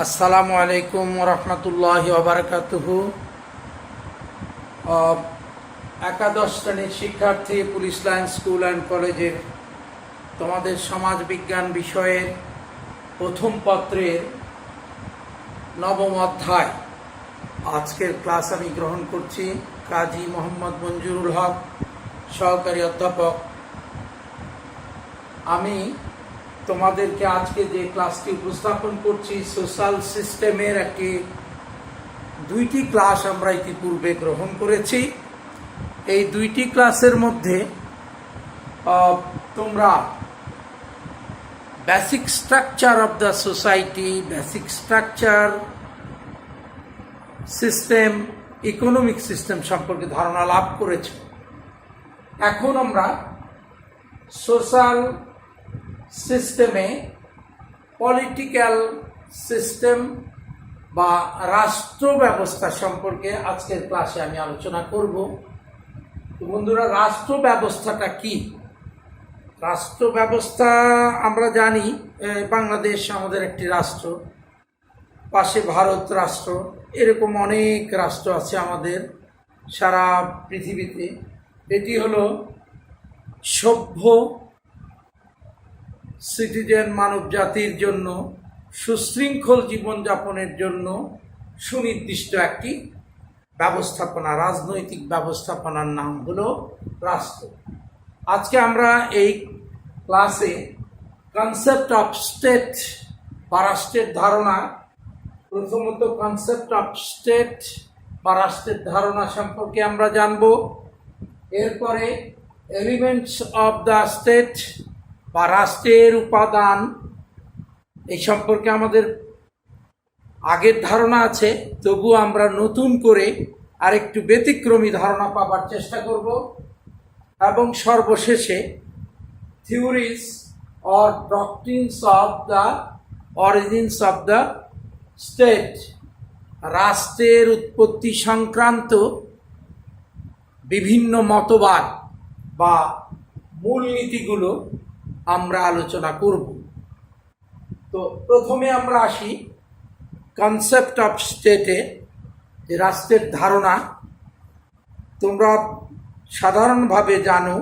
আসসালামু আলাইকুম রহমতুল্লাহি ওবারাকাতুহু। একাদশ শ্রেণীর শিক্ষার্থী পুলিশ লাইন স্কুল অ্যান্ড কলেজের তোমাদের সমাজ বিজ্ঞান বিষয়ের প্রথম পত্রের নবম অধ্যায় আজকের ক্লাস আমি গ্রহণ করছি। কাজী মোহাম্মদ মঞ্জুরুল হক, সহকারী অধ্যাপক। আমি তোমাদেরকে আজকে যে ক্লাসটি উপস্থাপন করছি, সোশ্যাল সিস্টেমের দুইটি ক্লাস আমরা ইতিপূর্বে গ্রহণ করেছি। এই দুইটি ক্লাসের মধ্যে তোমরা basic structure of the society, basic structure, system, economic system সম্পর্কে ধারণা লাভ করেছ। এখন আমরা সোশ্যাল সিস্টেমে পলিটিক্যাল সিস্টেম বা রাষ্ট্র ব্যবস্থা সম্পর্কে আজকের ক্লাসে আমি আলোচনা করব। তো বন্ধুরা, রাষ্ট্র ব্যবস্থাটা কি? রাষ্ট্র ব্যবস্থা আমরা জানি, বাংলাদেশ আমাদের একটি রাষ্ট্র, পাশে ভারত রাষ্ট্র, এরকম অনেক রাষ্ট্র আছে আমাদের সারা পৃথিবীতে। এটি হলো সভ্য সিটিজেন মানব জাতির জন্য সুশৃঙ্খল জীবনযাপনের জন্য সুনির্দিষ্ট একটি ব্যবস্থাপনা, রাজনৈতিক ব্যবস্থাপনার নাম হলো রাষ্ট্র। আজকে আমরা এই ক্লাসে কনসেপ্ট অফ স্টেট বা রাষ্ট্রের ধারণা, প্রথমত কনসেপ্ট অফ স্টেট বা রাষ্ট্রের ধারণা সম্পর্কে আমরা জানব। এরপরে এলিমেন্টস অফ দ্য স্টেট বা রাষ্ট্রের উপাদান, এই সম্পর্কে আমাদের আগের ধারণা আছে, তবুও আমরা নতুন করে আরেকটু ব্যতিক্রমী ধারণা পাবার চেষ্টা করব। এবং সর্বশেষে theories or doctrines of the origins of the state, রাষ্ট্রের উৎপত্তি সংক্রান্ত বিভিন্ন মতবাদ বা মূলনীতিগুলো আমরা আলোচনা করব। তো প্রথমে আমরা আসি কনসেপ্ট অফ স্টেটে, যে রাষ্ট্রের ধারণা। তোমরা সাধারণভাবে জানো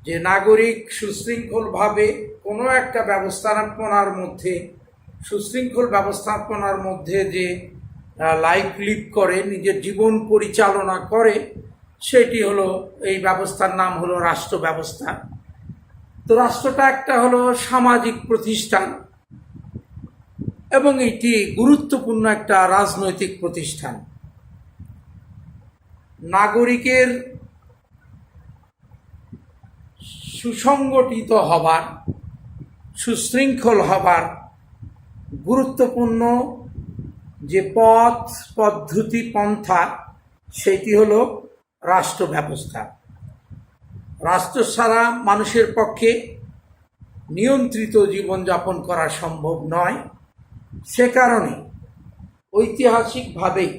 যে নাগরিক সুশৃঙ্খলভাবে কোনো একটা ব্যবস্থাপনার মধ্যে, সুশৃঙ্খল ব্যবস্থাপনার মধ্যে যে লাইফ লিড করে, নিজের জীবন পরিচালনা করে, সেটি হলো, এই ব্যবস্থার নাম হলো রাষ্ট্র ব্যবস্থা। তো রাষ্ট্রটা একটা হলো সামাজিক প্রতিষ্ঠান এবং এটি গুরুত্বপূর্ণ একটা রাজনৈতিক প্রতিষ্ঠান। নাগরিকের সুসংগঠিত হবার, সুশৃঙ্খল হবার গুরুত্বপূর্ণ যে পথ, পদ্ধতি, পন্থা, সেটি হলো রাষ্ট্র ব্যবস্থা। রাষ্ট্র ছাড়া মানুষের পক্ষে নিয়ন্ত্রিত জীবনযাপন করা সম্ভব নয়। সে কারণে ঐতিহাসিকভাবেই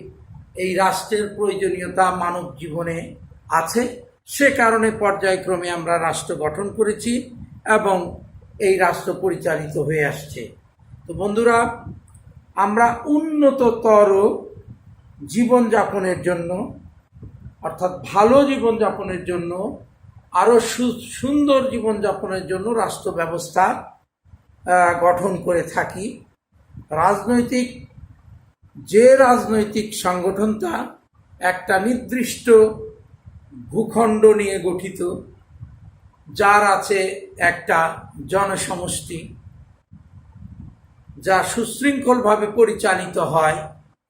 এই রাষ্ট্রের প্রয়োজনীয়তা মানব জীবনে আছে। সে কারণে পর্যায়ক্রমে আমরা রাষ্ট্র গঠন করেছি এবং এই রাষ্ট্র পরিচালিত হয়ে আসছে। তো বন্ধুরা, আমরা উন্নততর জীবনযাপনের জন্য, অর্থাৎ ভালো জীবনযাপনের জন্য, আরও সুন্দর জীবনযাপনের জন্য রাষ্ট্র ব্যবস্থা গঠন করে থাকি। রাজনৈতিক সংগঠনটা একটা নির্দিষ্ট ভূখণ্ড নিয়ে গঠিত, যার আছে একটা জনসমষ্টি, যা সুশৃঙ্খলভাবে পরিচালিত হয়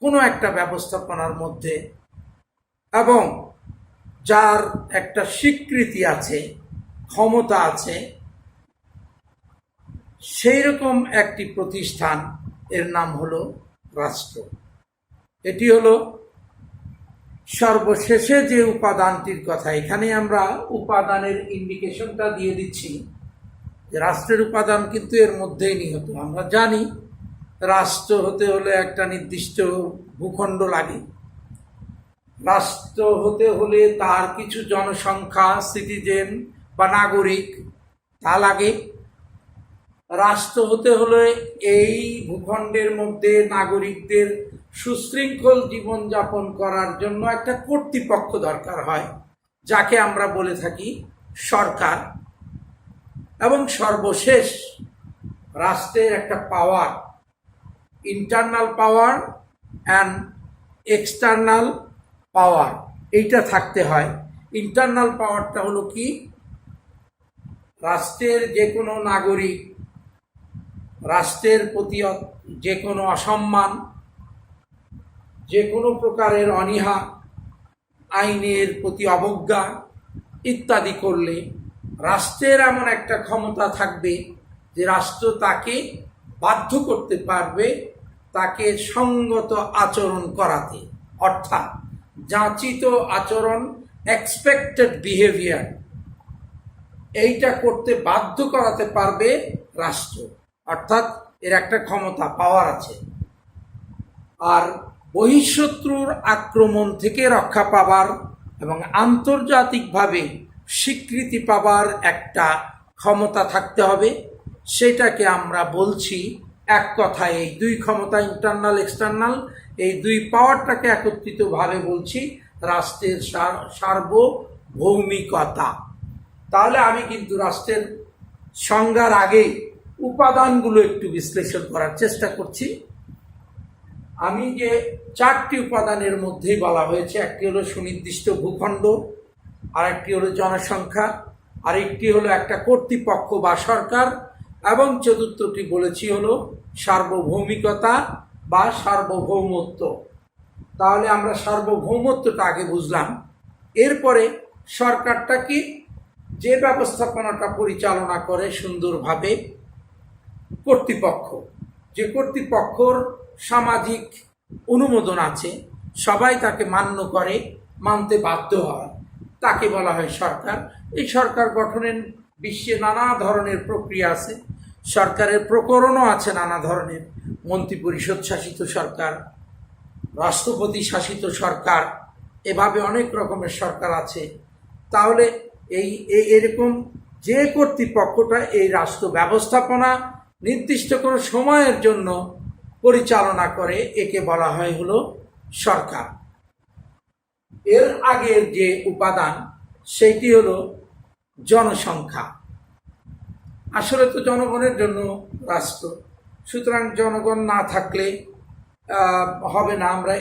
কোনো একটা ব্যবস্থাপনার মধ্যে, এবং যার একটা স্বীকৃতি আছে, ক্ষমতা আছে, সেই রকম একটি প্রতিষ্ঠান, এর নাম হলো রাষ্ট্র। এটি হলো সর্বশেষে যে উপাদানটির কথা, এখানে আমরা উপাদানের ইন্ডিকেশনটা দিয়ে দিচ্ছি যে রাষ্ট্রের উপাদান কিন্তু এর মধ্যেই নিহিত। আমরা জানি রাষ্ট্র হতে হলে একটা নির্দিষ্ট ভূখণ্ড লাগে, রাষ্ট্র হতে হলে তার কিছু জনসংখ্যা, সিটিজেন বা নাগরিক তা লাগে, রাষ্ট্র হতে হলে এই ভূখণ্ডের মধ্যে নাগরিকদের সুশৃঙ্খল জীবনযাপন করার জন্য একটা কর্তৃপক্ষ দরকার হয়, যাকে আমরা বলে থাকি সরকার। এবং সর্বশেষ রাষ্ট্রের একটা পাওয়ার, ইন্টারনাল পাওয়ার অ্যান্ড এক্সটার্নাল পাওয়ার, এইটা থাকতে হয়। ইন্টারনাল পাওয়ারটা হলো কি, রাষ্ট্রের যে কোনো নাগরিক রাষ্ট্রের প্রতি যে কোনো অসম্মান, যে কোনো প্রকারের অনীহা, আইনের প্রতি অবজ্ঞা ইত্যাদি করলে রাষ্ট্রের এমন একটা ক্ষমতা থাকবে যে রাষ্ট্র তাকে বাধ্য করতে পারবে তাকে সঙ্গত আচরণ করাতে, অর্থাৎ যাচিত আচরণ, এক্সপেক্টেড বিহেভিয়ার, এইটা করতে বাধ্য করাতে পারবে রাষ্ট্র। অর্থাৎ এর একটা ক্ষমতা, পাওয়ার আছে। আর বহিঃশত্রুর আক্রমণ থেকে রক্ষা পাবার এবং আন্তর্জাতিকভাবে স্বীকৃতি পাবার একটা ক্ষমতা থাকতে হবে। সেটাকে আমরা বলছি এক কথায় এই দুই ক্ষমতা, ইন্টারনাল এক্সটার্নাল, এই দুই পাওয়ারটাকে একত্রিতভাবে বলছি রাষ্ট্রের সার্বভৌমিকতা। তাহলে আমি কিন্তু রাষ্ট্রের সংজ্ঞার আগে উপাদানগুলো একটু বিশ্লেষণ করার চেষ্টা করছি। আমি যে চারটি উপাদানের মধ্যেই বলা হয়েছে, একটি হলো সুনির্দিষ্ট ভূখণ্ড, আরেকটি হলো জনসংখ্যা, আরেকটি হলো একটা কর্তৃপক্ষ বা সরকার, এবং চতুর্থটি বলেছি হলো সার্বভৌমিকতা বা সার্বভৌমত্ব। তাহলে আমরা সার্বভৌমত্বটা আগে বুঝলাম। এরপরে সরকারটা কি, যে ব্যবস্থাপনাটা পরিচালনা করে সুন্দরভাবে কর্তৃপক্ষ, যে কর্তৃপক্ষর সামাজিক অনুমোদন আছে, সবাই তাকে মান্য করে, মানতে বাধ্য হয়, তাকে বলা হয় সরকার। এই সরকার গঠনের বিশ্বে নানা ধরনের প্রক্রিয়া আছে, সরকারের প্রকরণও আছে নানা ধরনের। মন্ত্রিপরিষদ শাসিত সরকার, রাষ্ট্রপতি শাসিত সরকার, এভাবে অনেক রকমের সরকার আছে। তাহলে এরকম যে কর্তৃপক্ষটা এই রাষ্ট্র ব্যবস্থাপনা নির্দিষ্ট কোনো সময়ের জন্য পরিচালনা করে, একে বলা হয় হলো সরকার। এর আগের যে উপাদান সেইটি হলো জনসংখ্যা। আসলে তো জনগণের জন্য রাষ্ট্র, সুতরাং জনগণ না থাকলে হবে না। আমরা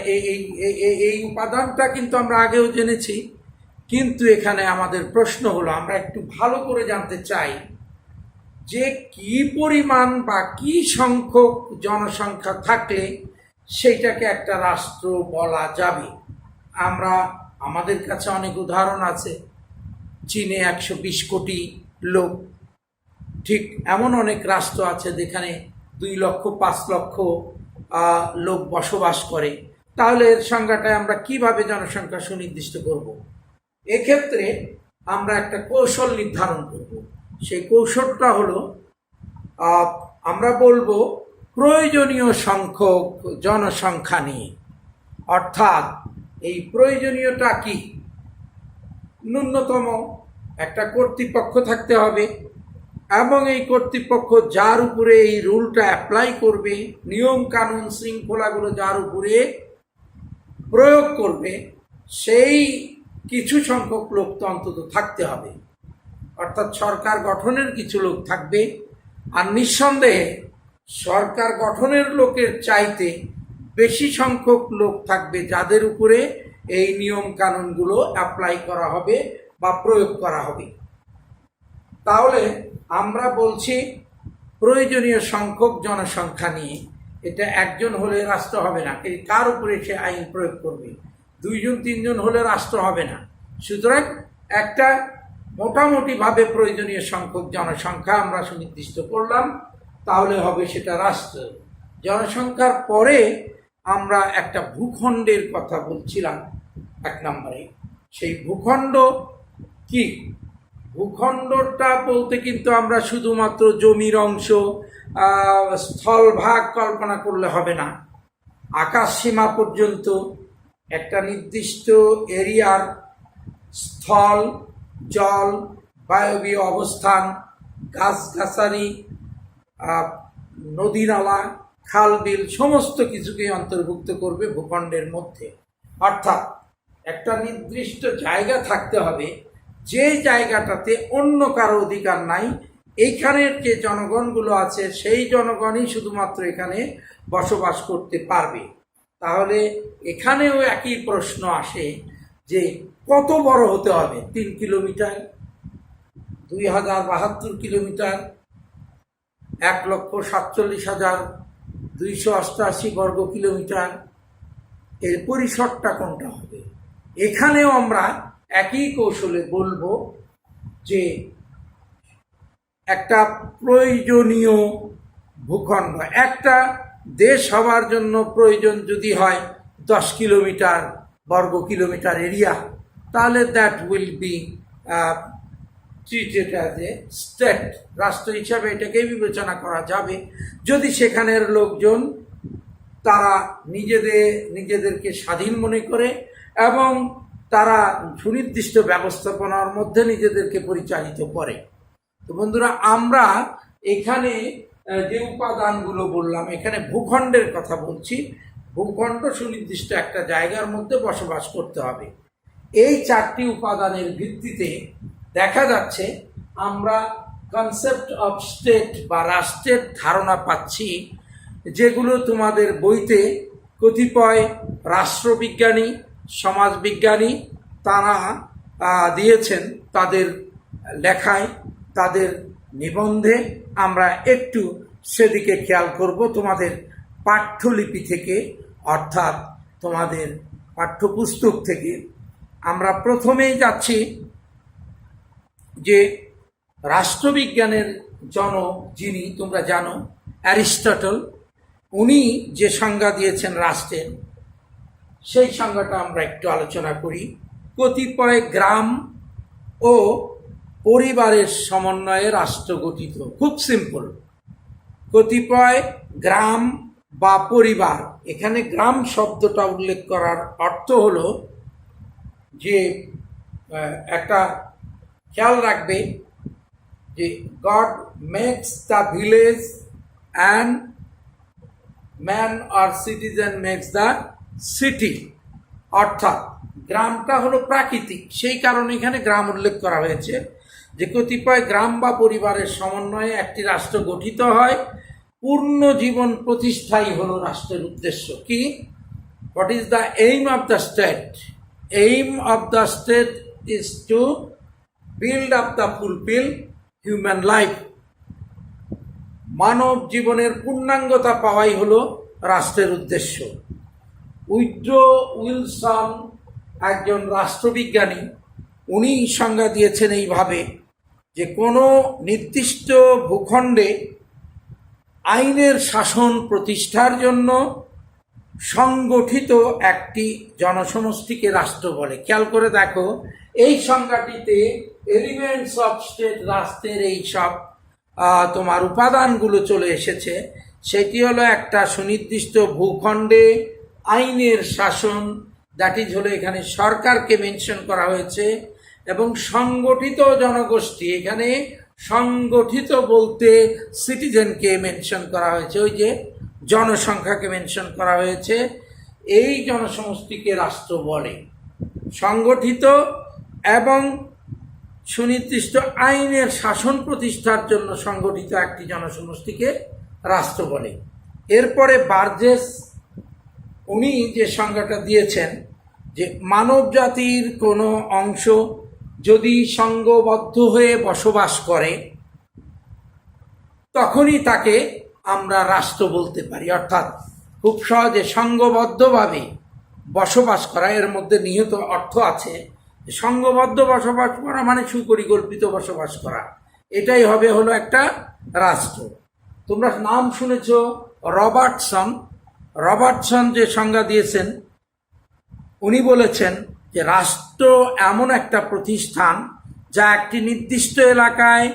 এই উপাদানটা কিন্তু আমরা আগেও জেনেছি, কিন্তু এখানে আমাদের প্রশ্ন হলো, আমরা একটু ভালো করে জানতে চাই যে কি পরিমাণ বা কি সংখ্যক জনসংখ্যা থাকলে সেইটাকে একটা রাষ্ট্র বলা যাবে। আমাদের কাছে অনেক উদাহরণ আছে। চীনে 120 কোটি লোক, ঠিক এমন অনেক রাষ্ট্র আছে যেখানে 2 লক্ষ 5 লক্ষ লোক বসবাস করে। তাহলে এর সংখ্যাটায় আমরা কিভাবে জনসংখ্যা সুনির্দিষ্ট করব? এক্ষেত্রে আমরা একটা কৌশল নির্ধারণ করব। সেই কৌশলটা হলো, আমরা বলবো প্রয়োজনীয় সংখ্যক জনসংখ্যা নিয়ে। অর্থাৎ এই প্রয়োজনীয়টা কি? ন্যূনতম একটা কর্তৃপক্ষ থাকতে হবে, এবং এই কর্তৃপক্ষ যার উপরে এই রুলটা অ্যাপ্লাই করবে, নিয়ম কানুন শৃঙ্খলাগুলো যার উপরে প্রয়োগ করবে, সেই কিছু সংখ্যক লোক তো অন্তত থাকতে হবে। অর্থাৎ সরকার গঠনের কিছু লোক থাকবে। আর নিঃসন্দেহে সরকার গঠনের লোকের চাইতে বেশি সংখ্যক লোক থাকবে যাদের উপরে এই নিয়ম কানুনগুলো অ্যাপ্লাই করা হবে বা প্রয়োগ করা হবে। তাহলে আমরা বলছি প্রয়োজনীয় সংখ্যক জনসংখ্যা নিয়ে। এটা একজন হলে রাষ্ট্র হবে না, কার উপরে সে আইন প্রয়োগ করবে? 2 জন 3 জন হলে রাষ্ট্র হবে না। সুতরাং একটা মোটামুটিভাবে প্রয়োজনীয় সংখ্যক জনসংখ্যা আমরা সুনির্দিষ্ট করলাম, তাহলে হবে সেটা রাষ্ট্র। জনসংখ্যার পরে আমরা একটা ভূখণ্ডের কথা বলছিলাম 1 নম্বরে। সেই ভূখণ্ড কি? ভূখণ্ডটা বলতে কিন্তু আমরা শুধুমাত্র জমির অংশ, স্থলভাগ কল্পনা করলে হবে না। আকাশ সীমা পর্যন্ত একটা নির্দিষ্ট এরিয়ার স্থল, জল, বায়বীয় অবস্থান, গাছগাছালি, নদী নালা, খাল বিল সমস্ত কিছুকেই অন্তর্ভুক্ত করবে ভূখণ্ডের মধ্যে। অর্থাৎ একটা নির্দিষ্ট জায়গা থাকতে হবে, যে জায়গাটাতে অন্য কারো অধিকার নাই। এইখানের যে জনগণগুলো আছে সেই জনগণই শুধুমাত্র এখানে বসবাস করতে পারবে। তাহলে এখানেও একই প্রশ্ন আসে যে কত বড় হতে হবে? 3 কিলোমিটার, 2072 কিলোমিটার, 1,47,288 বর্গ কিলোমিটার, এর পরিসরটা কোনটা হবে? এখানেও আমরা একই কৌশলে বলবো যে একটা প্রয়োজনীয় ভূখণ্ড, একটা দেশ হওয়ার জন্য প্রয়োজন যদি হয় 10 কিলোমিটার বর্গ কিলোমিটার এরিয়া, তাহলে that will be treated as a state. রাষ্ট্র হিসাবে এটাকে বিবেচনা করা যাবে যদি সেখানের লোকজন তারা নিজেদেরকে স্বাধীন মনে করে এবং তারা সুনির্দিষ্ট ব্যবস্থাপনার মধ্যে নিজেদেরকে পরিচালিত করে। তো বন্ধুরা, আমরা এখানে যে উপাদানগুলো বললাম, এখানে ভূখণ্ডের কথা বলছি। ভূখণ্ড সুনির্দিষ্ট একটা জায়গার মধ্যে বসবাস করতে হবে। এই 4টি উপাদানের ভিত্তিতে দেখা যাচ্ছে আমরা কনসেপ্ট অফ স্টেট বা রাষ্ট্রের ধারণা পাচ্ছি, যেগুলো তোমাদের বইতে কতিপয় রাষ্ট্রবিজ্ঞানী, সমাজবিজ্ঞানী তারা দিয়েছেন তাদের লেখায়, তাদের নিবন্ধে। আমরা একটু সেদিকে খেয়াল করব তোমাদের পাঠ্যলিপি থেকে, অর্থাৎ তোমাদের পাঠ্যপুস্তক থেকে। আমরা প্রথমেই যাচ্ছি যে রাষ্ট্রবিজ্ঞানের জনক যিনি তোমরা জানো, অ্যারিস্টটল। উনি যে সংজ্ঞা দিয়েছেন রাষ্ট্রের, সেই সংজ্ঞাটা আমরা একটু আলোচনা করি। কতিপয় গ্রাম ও পরিবারের সমন্বয়ে রাষ্ট্র গঠিত। খুব সিম্পল, কতিপয় গ্রাম বা পরিবার। এখানে গ্রাম শব্দটা উল্লেখ করার অর্থ হলো যে একটা খেয়াল রাখবে যে God makes the village and man আর সিটিজেন মেক্স দ্য সিটি। অর্থাৎ গ্রামটা হলো প্রাকৃতিক, সেই কারণে এখানে গ্রাম উল্লেখ করা হয়েছে যে কতিপয় গ্রাম বা পরিবারের সমন্বয়ে একটি রাষ্ট্র গঠিত হয়। পূর্ণ জীবন প্রতিষ্ঠাই হলো রাষ্ট্রের উদ্দেশ্য। কি? What is the aim of the state? Aim of the state is to build up the fulfil human life. মানব জীবনের পূর্ণাঙ্গতা পাওয়াই হলো রাষ্ট্রের উদ্দেশ্য। উইড্রো উইলসন, একজন রাষ্ট্রবিজ্ঞানী, উনি সংজ্ঞা দিয়েছেন এইভাবে যে কোনো নির্দিষ্ট ভূখণ্ডে আইনের শাসন প্রতিষ্ঠার জন্য সংগঠিত একটি জনসমষ্টিকে রাষ্ট্র বলে। খেয়াল করে দেখো, এই সংজ্ঞাটিতে এলিমেন্টস অফ স্টেট, রাষ্ট্রের এই সব তোমার উপাদানগুলো চলে এসেছে। সেটি হলো একটা সুনির্দিষ্ট ভূখণ্ডে আইনের শাসন, দ্যাট ইজ হলো এখানে সরকারকে মেনশন করা হয়েছে, এবং সংগঠিত জনগোষ্ঠী, এখানে সংগঠিত বলতে সিটিজেনকে মেনশন করা হয়েছে, ওই যে জনসংখ্যাকে মেনশন করা হয়েছে। এই জনসমষ্টিকে রাষ্ট্র বলে। সংগঠিত এবং সুনির্দিষ্ট আইনের শাসন প্রতিষ্ঠার জন্য সংগঠিত একটি জনসমষ্টিকে রাষ্ট্র বলে। এরপরে বার্জেস, উনি যে সংজ্ঞাটা দিয়েছেন যে মানব জাতির কোনো অংশ যদি সংঘবদ্ধ হয়ে বসবাস করে তখনই তাকে আমরা রাষ্ট্র বলতে পারি। অর্থাৎ খুব সহজে সংঘবদ্ধভাবে বসবাস করা, এর মধ্যে নিহিত অর্থ আছে সংঘবদ্ধ বসবাস করা মানে সুপরিকল্পিত বসবাস করা, এটাই হলো একটা রাষ্ট্র। তোমরা নাম শুনেছ রবার্টসন। রবার্টসন যে সংজ্ঞা দিয়েছেন, উনি বলেছেন যে রাষ্ট্র এমন একটা প্রতিষ্ঠান যা একটি নির্দিষ্ট এলাকায়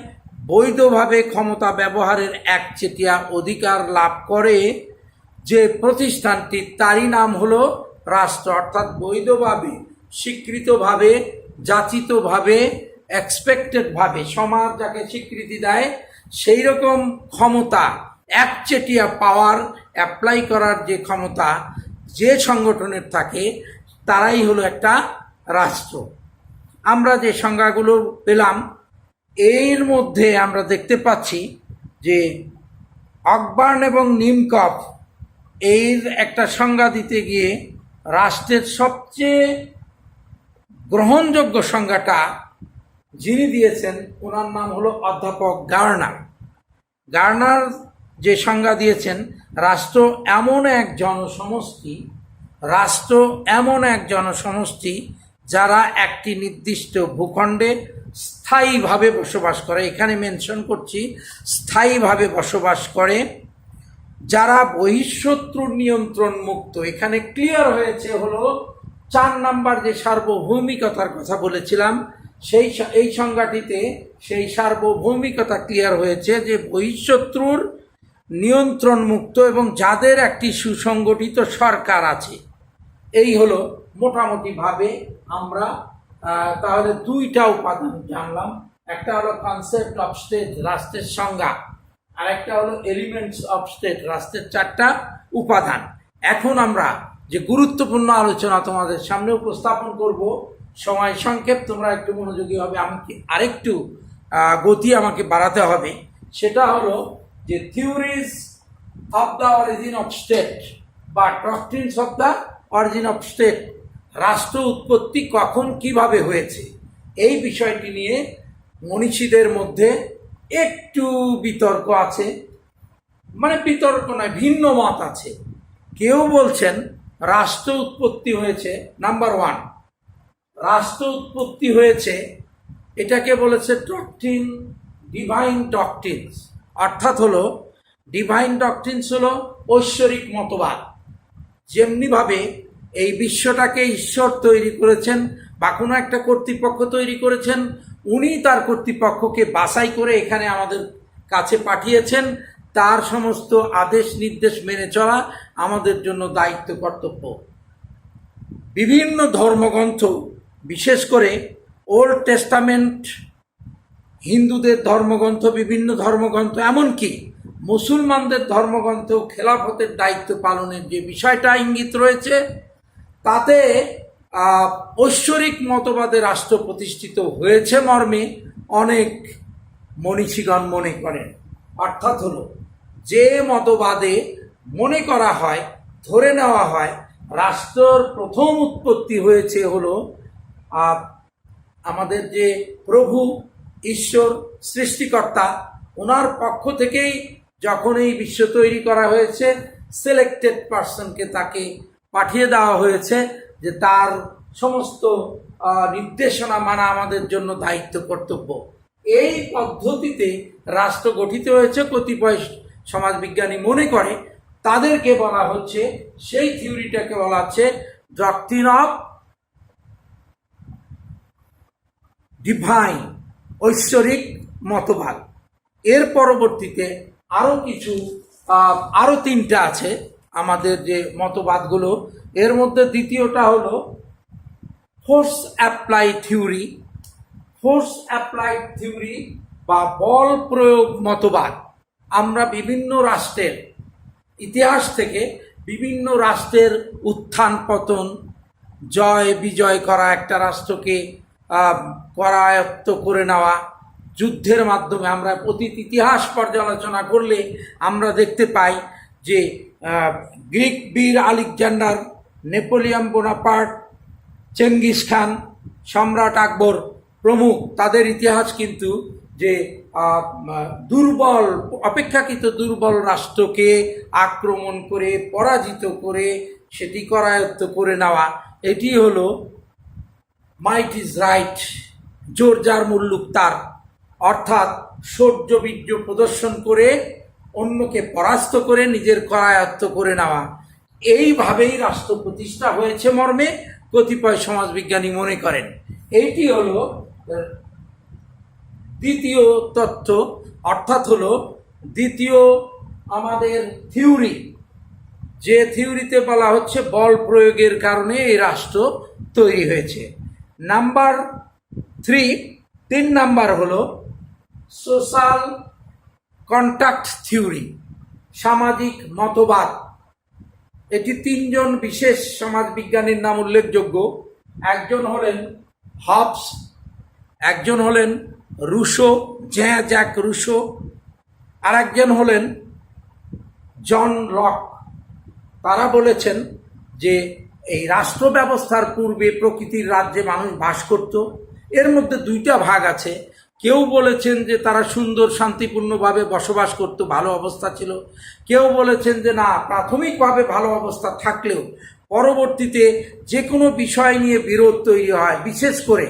বৈধভাবে ক্ষমতা ব্যবহারের একচেটিয়া অধিকার লাভ করে। যে প্রতিষ্ঠানটি, তারই নাম হলো রাষ্ট্র। অর্থাৎ বৈধভাবে, স্বীকৃতভাবে, যাচিতভাবে, এক্সপেক্টেডভাবে সমাজ যাকে স্বীকৃতি দেয় সেই রকম ক্ষমতা, একচেটিয়া পাওয়ার অ্যাপ্লাই করার যে ক্ষমতা যে সংগঠনের থাকে তারাই হলো একটা রাষ্ট্র। আমরা যে সংজ্ঞাগুলো পেলাম এর মধ্যে আমরা দেখতে পাচ্ছি যে অকবার্ন এবং নিমকফ এর একটা সংজ্ঞা দিতে গিয়ে রাষ্ট্রের সবচেয়ে গ্রহণযোগ্য সংজ্ঞাটা যিনি দিয়েছেন ওনার নাম হলো অধ্যাপক গার্নার। গার্নার যে সংজ্ঞা দিয়েছেন, রাষ্ট্র এমন এক জনসমষ্টি যারা একটি নির্দিষ্ট ভূখণ্ডে স্থায়ীভাবে বসবাস করে, এখানে মেনশন করছি স্থায়ীভাবে বসবাস করে, যারা বহিঃশত্রুর নিয়ন্ত্রণ মুক্ত। এখানে ক্লিয়ার হয়েছে হলো 4 নাম্বার যে সার্বভৌমিকতার কথা বলেছিলাম, এই সংজ্ঞাটিতে সেই সার্বভৌমিকতা ক্লিয়ার হয়েছে যে বহিঃশত্রুর নিয়ন্ত্রণ মুক্ত এবং যাদের একটি সুসংগঠিত সরকার আছে। এই হলো মোটামুটিভাবে আমরা তাহলে 2টা উপাদান জানলাম। একটা হলো কনসেপ্ট অফ স্টেট, রাষ্ট্রের সংজ্ঞা, আর একটা হলো এলিমেন্টস অফ স্টেট, রাষ্ট্রের 4টা উপাদান। এখন আমরা যে গুরুত্বপূর্ণ আলোচনা তোমাদের সামনে উপস্থাপন করব, সময় সংক্ষেপ, তোমরা একটু মনোযোগী হবে, আমাকে আরেকটু গতি আমাকে বাড়াতে হবে। সেটা হলো যে theories of the origin of state বা doctrines of the origin of state, রাষ্ট্র উৎপত্তি কখন কিভাবে হয়েছে, এই বিষয়টি নিয়ে মনীষীদের মধ্যে একটু বিতর্ক আছে, মানে বিতর্ক নয়, ভিন্ন মত আছে। কেউ বলছেন রাষ্ট্র উৎপত্তি হয়েছে, নাম্বার 1 রাষ্ট্র উৎপত্তি হয়েছে এটাকে বলেছে ডক্ট্রিন, ডিভাইন ডক্ট্রিনস, অর্থাৎ হলো ডিভাইন ডক্ট্রিনস হলো ঐশ্বরিক মতবাদ। যেমনিভাবে এই বিশ্বটাকে ঈশ্বর তৈরি করেছেন বা কোনো একটা কর্তৃপক্ষ তৈরি করেছেন, উনি তার কর্তৃপক্ষকে বাছাই করে এখানে আমাদের কাছে পাঠিয়েছেন, তার সমস্ত আদেশ নির্দেশ মেনে চলা আমাদের জন্য দায়িত্ব কর্তব্য। বিভিন্ন ধর্মগ্রন্থ, বিশেষ করে ওল্ড টেস্টামেন্ট, হিন্দুদের ধর্মগ্রন্থ, বিভিন্ন ধর্মগ্রন্থ, এমনকি মুসলমানদের ধর্মগ্রন্থ খেলাফতের দায়িত্ব পালনের যে বিষয়টা ইঙ্গিত রয়েছে, তাতে ঐশ্বরিক মতবাদে রাষ্ট্র প্রতিষ্ঠিত হয়েছে মর্মে অনেক মনীষীগণ মনে করেন। অর্থাৎ হলো যে মতবাদে মনে করা হয়, ধরে নেওয়া হয় রাষ্ট্রের প্রথম উৎপত্তি হয়েছে হলো আমাদের যে প্রভু ঈশ্বর সৃষ্টিকর্তা, ওনার পক্ষ থেকেই যখন এই বিশ্ব তৈরি করা হয়েছে, সিলেক্টেড পার্সনকে তাকে পাঠিয়ে দেওয়া হয়েছে যে তার সমস্ত নির্দেশনা মানা আমাদের জন্য দায়িত্ব কর্তব্য। এই পদ্ধতিতে রাষ্ট্র গঠিত হয়েছে কতিপয় সমাজবিজ্ঞানী মনে করে, তাদেরকে বলা হচ্ছে, সেই থিওরিটাকে বলা হচ্ছে ডক্ট্রিন অফ ডিভাইন, ঐশ্বরিক মতবাদ। এর পরবর্তীতে আরো 3টা আছে আমাদের যে মতবাদগুলো। এর মধ্যে দ্বিতীয়টা হলো force applied theory, force applied theory বা বল প্রয়োগ মতবাদ। আমরা বিভিন্ন রাষ্ট্রের ইতিহাস থেকে বিভিন্ন রাষ্ট্রের উত্থান পতন, জয় বিজয় করা, একটা রাষ্ট্রকে করায়ত্ত করে নেওয়া, যুদ্ধের মাধ্যমে আমরা অতীত ইতিহাস পর্যালোচনা করলে আমরা দেখতে পাই যে গ্রিক বীর Alexander, Napoleon Bonaparte, Genghis Khan, সম্রাট আকবর প্রমুখ, তাদের ইতিহাস কিন্তু যে দুর্বল, অপেক্ষাকৃত দুর্বল রাষ্ট্রকে আক্রমণ করে, পরাজিত করে, সেটি করায়ত্ত করে নেওয়া, এটি হলো মাইট ইজ রাইট, জোর যার মুল্লুক তার, অর্থাৎ শৌর্য বীর্য প্রদর্শন করে অন্যকে পরাস্ত করে নিজের করায়ত্ত করে নেওয়া। এইভাবেই রাষ্ট্র প্রতিষ্ঠা হয়েছে মর্মে কতিপয় সমাজবিজ্ঞানী মনে করেন। এইটি হলো দ্বিতীয় তথ্য, অর্থাৎ হলো দ্বিতীয় আমাদের থিওরি, যে থিওরিতে বলা হচ্ছে বল প্রয়োগের কারণে এই রাষ্ট্র তৈরি হয়েছে। নাম্বার 3 নাম্বার হলো সোশ্যাল কন্ট্যাক্ট থিওরি, সামাজিক মতবাদ। এটি তিনজন বিশেষ সমাজবিজ্ঞানীর নাম উল্লেখযোগ্য। একজন হলেন হবস, একজন হলেন রুশো, জ্যাক রুশো, আর একজন হলেন জন লক। তারা বলেছেন যে এই রাষ্ট্র ব্যবস্থার পূর্বে প্রকৃতির রাজ্যে মানুষ বাস করত। এর মধ্যে দুইটা ভাগ আছে। কেউ বলেছেন যে তারা সুন্দর শান্তিপূর্ণভাবে বসবাস করত, ভালো অবস্থা ছিল। কেউ বলেছেন যে না, প্রাথমিকভাবে ভালো অবস্থা থাকলেও পরবর্তীতে যে কোনো বিষয় নিয়ে বিরোধ তৈরি হয়, বিশেষ করে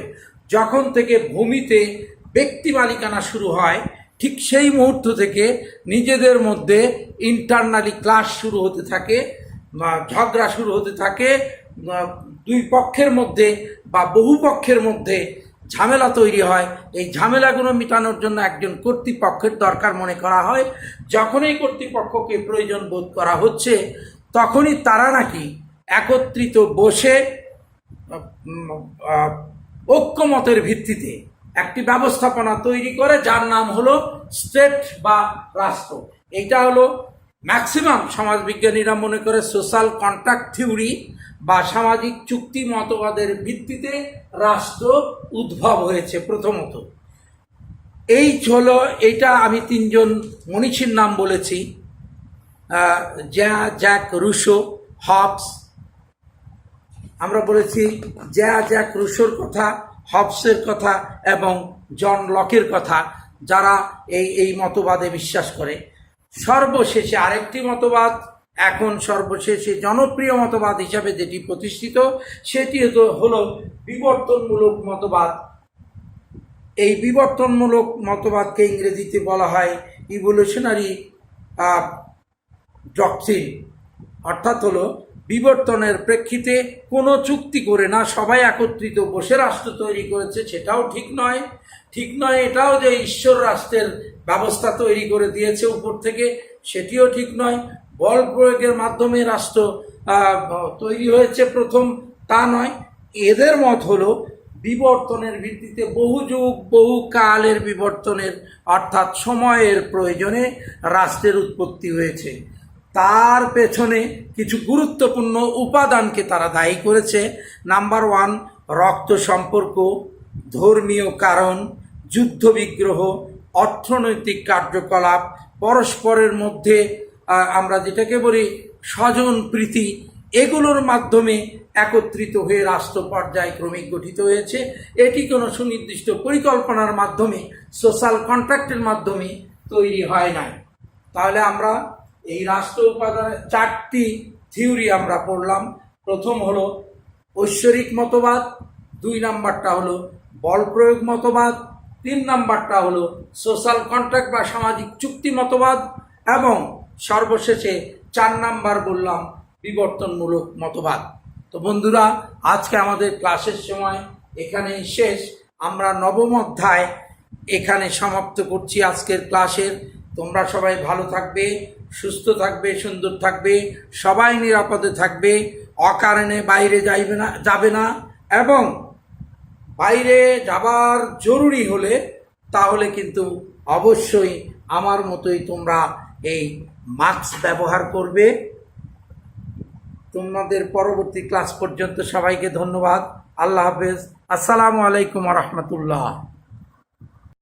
যখন থেকে ভূমিতে ব্যক্তি মালিকানা শুরু হয়, ঠিক সেই মুহূর্ত থেকে নিজেদের মধ্যে ইন্টারনালি ক্লাশ শুরু হতে থাকে, ঝগড়া শুরু হতে থাকে। দুই পক্ষের মধ্যে বা বহু পক্ষের মধ্যে ঝামেলা তৈরি হয়। এই ঝামেলাগুলো মেটানোর জন্য একজন কর্তৃপক্ষের দরকার মনে করা হয়। যখনই কর্তৃপক্ষকে প্রয়োজন বোধ করা হচ্ছে, তখনই তারা নাকি একত্রিত বসে ঐক্যমতের ভিত্তিতে একটি ব্যবস্থাপনা তৈরি করে, যার নাম হলো স্টেট বা রাষ্ট্র। এইটা হলো ম্যাক্সিমাম সমাজবিজ্ঞানীরা মনে করে সোশ্যাল কন্ট্রাক্ট থিওরি বা সামাজিক চুক্তি মতবাদের ভিত্তিতে রাষ্ট্র উদ্ভব হয়েছে প্রথমত। এই হলো, এইটা আমি তিনজন মনীষীর নাম বলেছি, জ্যাক রুশো, হবস। আমরা বলেছি জ্যাক রুশোর কথা, হবসের কথা এবং জন লকের কথা, যারা এই মতবাদে বিশ্বাস করে। সর্বশেষে আরেকটি মতবাদ, এখন সর্বশেষে জনপ্রিয় মতবাদ হিসাবে যেটি প্রতিষ্ঠিত, সেটি হলো বিবর্তনমূলক মতবাদ। এই বিবর্তনমূলক মতবাদকে ইংরেজিতে বলা হয় ইভলিউশনারি ডক্ট্রিন, অর্থাৎ হলো বিবর্তনের প্রেক্ষিতে কোনো চুক্তি করে না, সবাই একত্রিত বসে রাষ্ট্র তৈরি করেছে, সেটাও ঠিক নয়। ঠিক নয় এটাও যে ঈশ্বর রাষ্ট্রের ব্যবস্থা তৈরি করে দিয়েছে উপর থেকে, সেটিও ঠিক নয়। বল প্রয়োগের মাধ্যমে রাষ্ট্র তৈরি হয়েছে প্রথম, তা নয়। এদের মত হলো বিবর্তনের ভিত্তিতে বহু যুগ বহু কালের বিবর্তনের, অর্থাৎ সময়ের প্রয়োজনে রাষ্ট্রের উৎপত্তি হয়েছে। তার পেছনে কিছু গুরুত্বপূর্ণ উপাদানকে তারা দায়ী করেছে। নাম্বার 1, রক্ত সম্পর্ক, ধর্মীয় কারণ, যুদ্ধবিগ্রহ, অর্থনৈতিক কার্যকলাপ, পরস্পরের মধ্যে আমরা যেটাকে বলি স্বজন প্রীতি, এগুলোর মাধ্যমে একত্রিত হয়ে রাষ্ট্র পর্যায়ক্রমিক গঠিত হয়েছে। এটি কোনো সুনির্দিষ্ট পরিকল্পনার মাধ্যমে, সোশ্যাল কন্ট্রাক্টের মাধ্যমে তৈরি হয় নাই। তাহলে আমরা এই রাষ্ট্র উপাদানের 4টি থিওরি আমরা পড়লাম। প্রথম হলো ঐশ্বরিক মতবাদ, 2 নাম্বারটা হলো বল প্রয়োগ মতবাদ, 3 নাম্বারটা হলো সোশ্যাল কন্ট্রাক্ট বা সামাজিক চুক্তি মতবাদ, এবং সর্বশেষে 4 নাম্বার বললাম বিবর্তনমূলক মতবাদ। তো বন্ধুরা, আজকে আমাদের ক্লাসের সময় এখানেই শেষ। আমরা 9ম অধ্যায় এখানে সমাপ্ত করছি আজকের ক্লাসের। তোমরা সবাই ভালো থাকবে, সুস্থ থাকবে, সুন্দর থাকবে, সবাই নিরাপদে থাকবে, অকারণে বাইরে যাবে না, এবং বাইরে যাবার জরুরি হলে তাহলে কিন্তু অবশ্যই আমার মতোই তোমরা এই মাস্ক ব্যবহার করবে। তোমাদের পরবর্তী ক্লাস পর্যন্ত সবাইকে ধন্যবাদ। আল্লাহ হাফেজ। আসসালামু আলাইকুম ওয়া রাহমাতুল্লাহ।